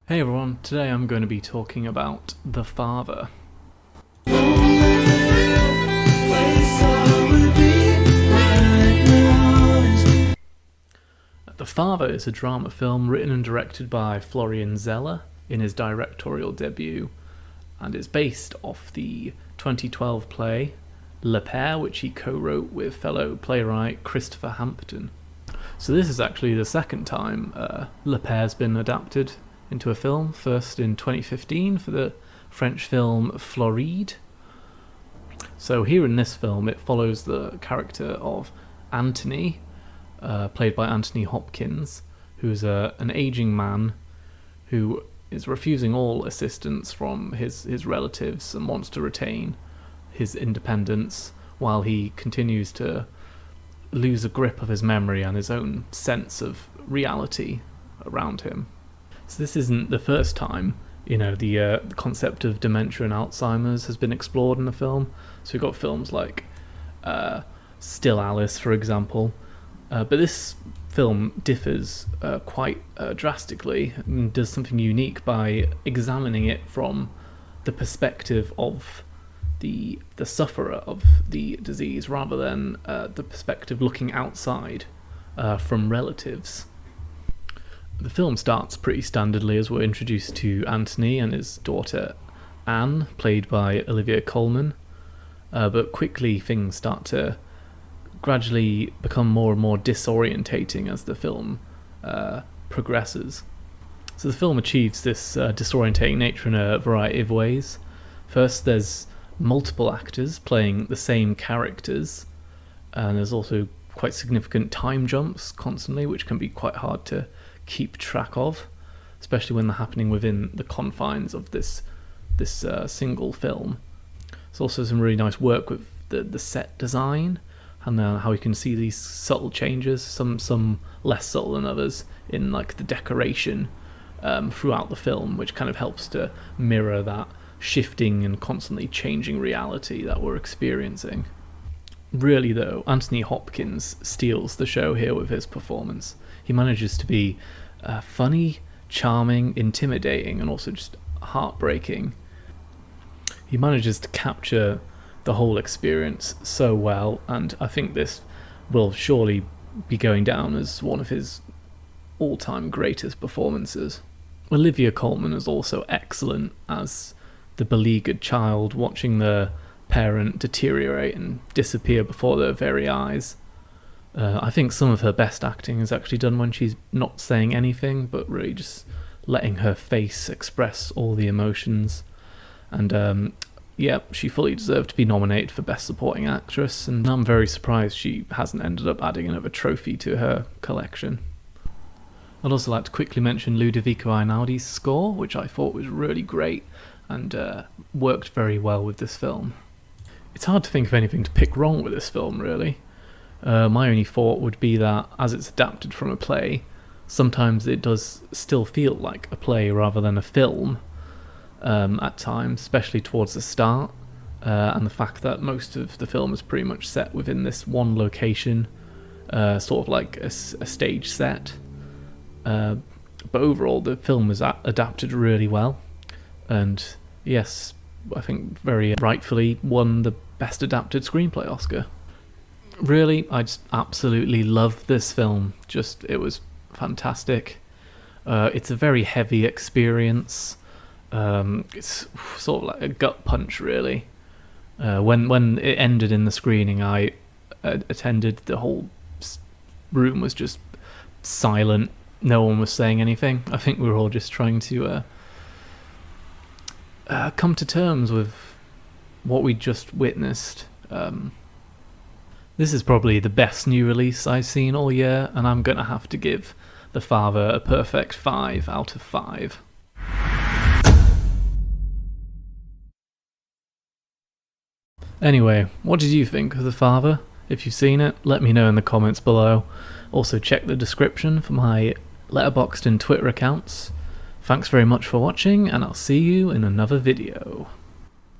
Hey everyone, today I'm going to be talking about The Father. The Father is a drama film written and directed by Florian Zeller in his directorial debut, and it's based off the 2012 play Pere, which he co-wrote with fellow playwright Christopher Hampton. So this is actually the second time Pere's been adapted into a film, first in 2015 for the French film Floride. So here in this film it follows the character of Anthony, played by Anthony Hopkins, who's an aging man who is refusing all assistance from his relatives and wants to retain his independence while he continues to lose a grip of his memory and his own sense of reality around him. So this isn't the first time, the concept of dementia and Alzheimer's has been explored in the film. So we've got films like Still Alice, for example. But this film differs quite drastically and does something unique by examining it from the perspective of the sufferer of the disease rather than the perspective looking outside from relatives. The film starts pretty standardly as we're introduced to Anthony and his daughter Anne, played by Olivia Colman, but quickly things start to gradually become more and more disorientating as the film progresses. So the film achieves this disorientating nature in a variety of ways. First, there's multiple actors playing the same characters, and there's also quite significant time jumps constantly, which can be quite hard to keep track of, especially when they're happening within the confines of this single film. There's also some really nice work with the set design and how you can see these subtle changes, some less subtle than others, in like the decoration throughout the film, which kind of helps to mirror that shifting and constantly changing reality that we're experiencing. Really though, Anthony Hopkins steals the show here with his performance. He manages to be funny, charming, intimidating, and also just heartbreaking. He manages to capture the whole experience so well, and I think this will surely be going down as one of his all-time greatest performances. Olivia Colman is also excellent as the beleaguered child watching the parent deteriorate and disappear before their very eyes. I think some of her best acting is actually done when she's not saying anything, but really just letting her face express all the emotions. And she fully deserved to be nominated for Best Supporting Actress, and I'm very surprised she hasn't ended up adding another trophy to her collection. I'd also like to quickly mention Ludovico Einaudi's score, which I thought was really great and worked very well with this film. It's hard to think of anything to pick wrong with this film, really. My only thought would be that, as it's adapted from a play, sometimes it does still feel like a play rather than a film at times, especially towards the start, and the fact that most of the film is pretty much set within this one location, sort of like a stage set. But overall, the film was adapted really well, and yes, I think very rightfully won the Best Adapted Screenplay Oscar. Really, I just absolutely love this film. It was fantastic. It's a very heavy experience. It's sort of like a gut punch, really. When it ended in the screening I attended, the whole room was just silent. No one was saying anything. I think we were all just trying to come to terms with what we just witnessed. This is probably the best new release I've seen all year, and I'm going to have to give The Father a perfect 5 out of 5. Anyway, what did you think of The Father? If you've seen it, let me know in the comments below. Also check the description for my Letterboxd and Twitter accounts. Thanks very much for watching, and I'll see you in another video.